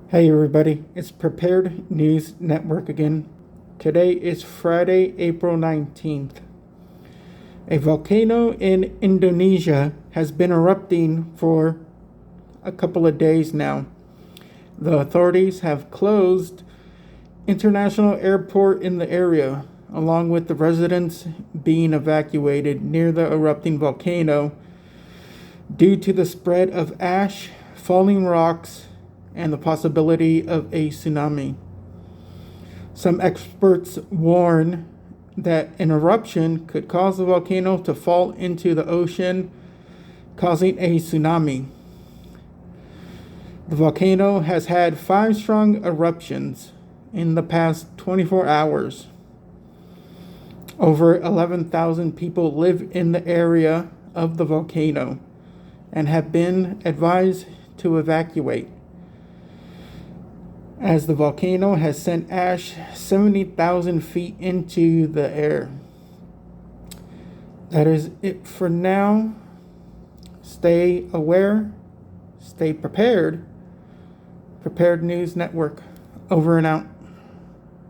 Hey everybody, it's Prepared News Network again. Today is Friday, April 19th. A volcano in Indonesia has been erupting for a couple of days now. The authorities have closed international airport in the area, along with the residents being evacuated near the erupting volcano due to the spread of ash, falling rocks, and the possibility of a tsunami. Some experts warn that an eruption could cause the volcano to fall into the ocean, causing a tsunami. The volcano has had 5 strong eruptions in the past 24 hours. Over 11,000 people live in the area of the volcano and have been advised to evacuate, as the volcano has sent ash 70,000 feet into the air. That is it for now. Stay aware, stay prepared. Prepared News Network, over and out.